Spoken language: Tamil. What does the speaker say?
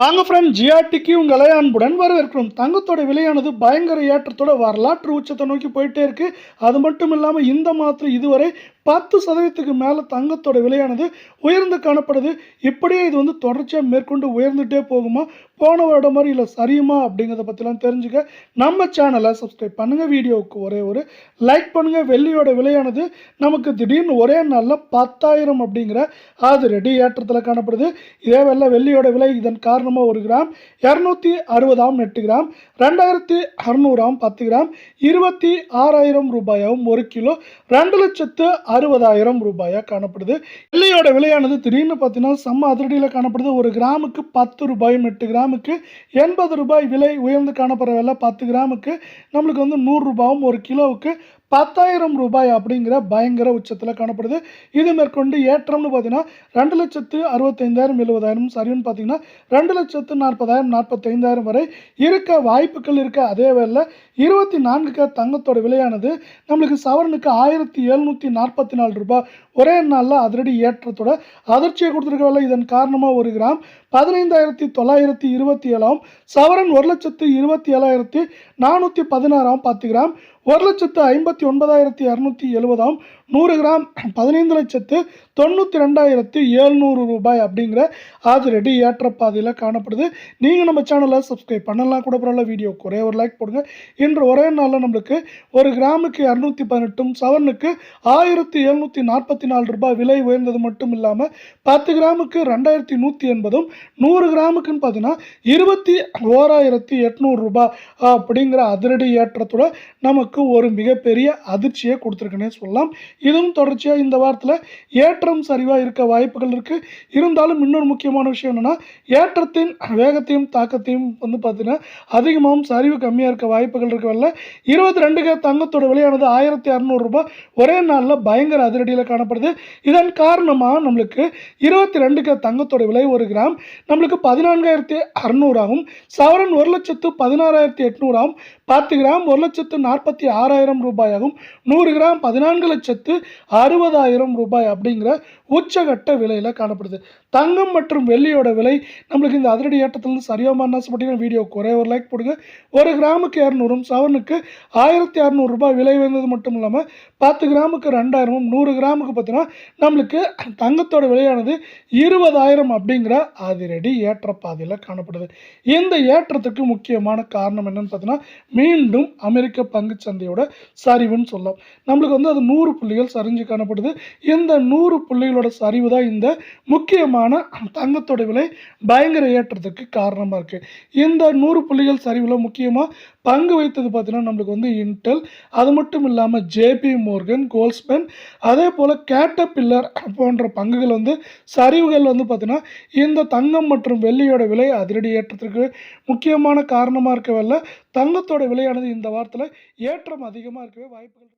வாங்க ஃப்ரெண்ட், ஜிஆர்டிக்கு உங்களை அன்புடன் வரவேற்கிறோம். தங்கத்தோட விலையானது பயங்கர ஏற்றத்தோட வரலாற்று உச்சத்தை நோக்கி போயிட்டே இருக்கு. அது மட்டும் இல்லாமல் இந்த மாதத்தில் இதுவரை 10% மேலே தங்கத்தோட விலையானது உயர்ந்து காணப்படுது. இப்படியே இது தொடர்ச்சியாக மேற்கொண்டு உயர்ந்துகிட்டே போகுமா, போன வருடம் மாதிரி இல்லை சரியுமா அப்படிங்கிறத பற்றிலாம் தெரிஞ்சுக்க நம்ம சேனலை சப்ஸ்கிரைப் பண்ணுங்கள். வீடியோவுக்கு ஒரே ஒரு லைக் பண்ணுங்கள். வெள்ளியோட விலையானது நமக்கு திடீர்னு ஒரே நாளில் 10,000 அப்படிங்கிற அதிரடி ஏற்றத்தில் காணப்படுது. இதே வெள்ளியோட விலை இதன் காரணமாக 1 கிராம் 260 8 கிராம் 2600 10 கிராம் 26,000 ரூபாயாகவும் 1 கிலோ 2,60,000 ரூபாயாக காணப்படுது. வெள்ளியோட விலையானது திடீர்னு பார்த்தீங்கன்னா செம்ம அதிரடியில் காணப்படுது. 1 கிராமுக்கு 10 ரூபாயும் 8 கிராமுக்கு 80 ரூபாய் விலை உயர்ந்து காணப்படுற விலை 10 கிராமுக்கு நம்மளுக்கு 100 ரூபாயும் 1 கிலோவுக்கு 10,000 ரூபாய் அப்படிங்கிற பயங்கர உச்சத்தில் காணப்படுது. இது மேற்கொண்டு ஏற்றம்னு பார்த்தீங்கன்னா 2,65,000 70,000 சரின்னு பார்த்தீங்கன்னா 2,40,000 45,000 வரை இருக்க வாய்ப்புகள் இருக்க. அதே வேளை 24K தங்கத்தோட விலையானது நம்மளுக்கு சவரனுக்கு 1,744 ரூபாய் ஒரே நாளில் அதிரடி ஏற்றத்தோட அதிர்ச்சியை கொடுத்துருக்க வேலை. இதன் காரணமாக 1 கிராம் 15,927 சவரன் 1,27,416 10 கிராம் 1,59,270 100 கிராம் 15,92,700 ரூபாய் அப்படிங்கிற அதிரடி ஏற்றப்பாதையில் காணப்படுது. நீங்கள் நம்ம சேனலை சப்ஸ்கிரைப் பண்ணலாம் கூட பரவாயில்ல, வீடியோக்கு ஒரே ஒரு லைக் போடுங்க. இன்று ஒரே நாளில் நம்மளுக்கு 1 கிராமுக்கு 218 சவரனுக்கு 1,744 ரூபாய் விலை உயர்ந்தது மட்டும் இல்லாமல் 10 கிராமுக்கு 2,180 100 கிராமுக்குன்னு பார்த்தீங்கன்னா 21,800 ரூபாய் அப்படிங்கிற அதிரடி ஏற்றத்தோட நமக்கு ஒரு மிகப்பெரிய அதிர்ச்சியை கொடுத்துருக்குன்னே சொல்லலாம். இதுவும் தொடர்ச்சியாக இந்த வாரத்தில் ஏற்றம் சரிவாக இருக்க வாய்ப்புகள் இருக்குது. இருந்தாலும் இன்னொரு முக்கியமான விஷயம் என்னென்னா, ஏற்றத்தின் வேகத்தையும் தாக்கத்தையும் பார்த்தீங்கன்னா அதிகமாகவும் சரிவு கம்மியாக இருக்க வாய்ப்புகள் இருக்கவில்லை. 22K தங்கத்தோட விலையானது 1,600 ரூபாய் ஒரே நாளில் பயங்கர அதிரடியில் காணப்படுது. இதன் காரணமாக நம்மளுக்கு 22K தங்கத்தோட விலை 1 கிராம் நம்மளுக்கு 14,600 ஆகும். சவரன் 1,16,800 ஆகும். 10 கிராம் 1,46,000 ரூபாயாகும். 100 கிராம் 14,60,000 ரூபாய் அப்படிங்கிற உச்சகட்ட விலையில் காணப்படுது. தங்கம் மற்றும் வெள்ளியோட விலை நம்மளுக்கு இந்த அதிரடி ஏற்றத்திலிருந்து சரியாக ஆசைப்பட்டீங்கன்னா வீடியோக்கு ஒரே ஒரு லைக் போடுங்க. 1 கிராமுக்கு 200 சவரனுக்கு 1,600 ரூபாய் விலை உயர்ந்தது மட்டும் இல்லாமல் 10 கிராமுக்கு 2,000 100 கிராமுக்கு பார்த்தீங்கன்னா நம்மளுக்கு தங்கத்தோட விலையானது 20,000 அப்படிங்கிற அதிரடி ஏற்றப்பாதையில் காணப்படுது. இந்த ஏற்றத்துக்கு முக்கியமான காரணம் என்னன்னு பார்த்தீங்கன்னா மீண்டும் அமெரிக்க பங்கு சந்தையோட சரிவுன்னு சொல்லலாம். நம்மளுக்கு அது 100 புள்ளிகள் சரிஞ்சு காணப்படுது. இந்த 100 புள்ளிகளோட சரிவு தான் இந்த முக்கியமான தங்கத்தோட விலை பயங்கர ஏற்றத்துக்கு காரணமாக இருக்குது. இந்த 100 புள்ளிகள் சரிவில் முக்கியமாக பங்கு வைத்தது பார்த்தீங்கன்னா நம்மளுக்கு இன்டெல், அது மட்டும் இல்லாமல் ஜேபி மோர்கன், கோல்ட்ஸ்மேன், அதே போல் கேட்டபில்லர் போன்ற பங்குகள் சரிவுகள் பார்த்தீங்கன்னா இந்த தங்கம் மற்றும் வெள்ளியோட விலை அதிரடி ஏற்றத்திற்கு முக்கியமான காரணமாக இருக்கவில்லை. தங்கத்தோட விலையானது இந்த வாரத்தில் ஏற்றம் அதிகமாக இருக்கவே வாய்ப்புகள்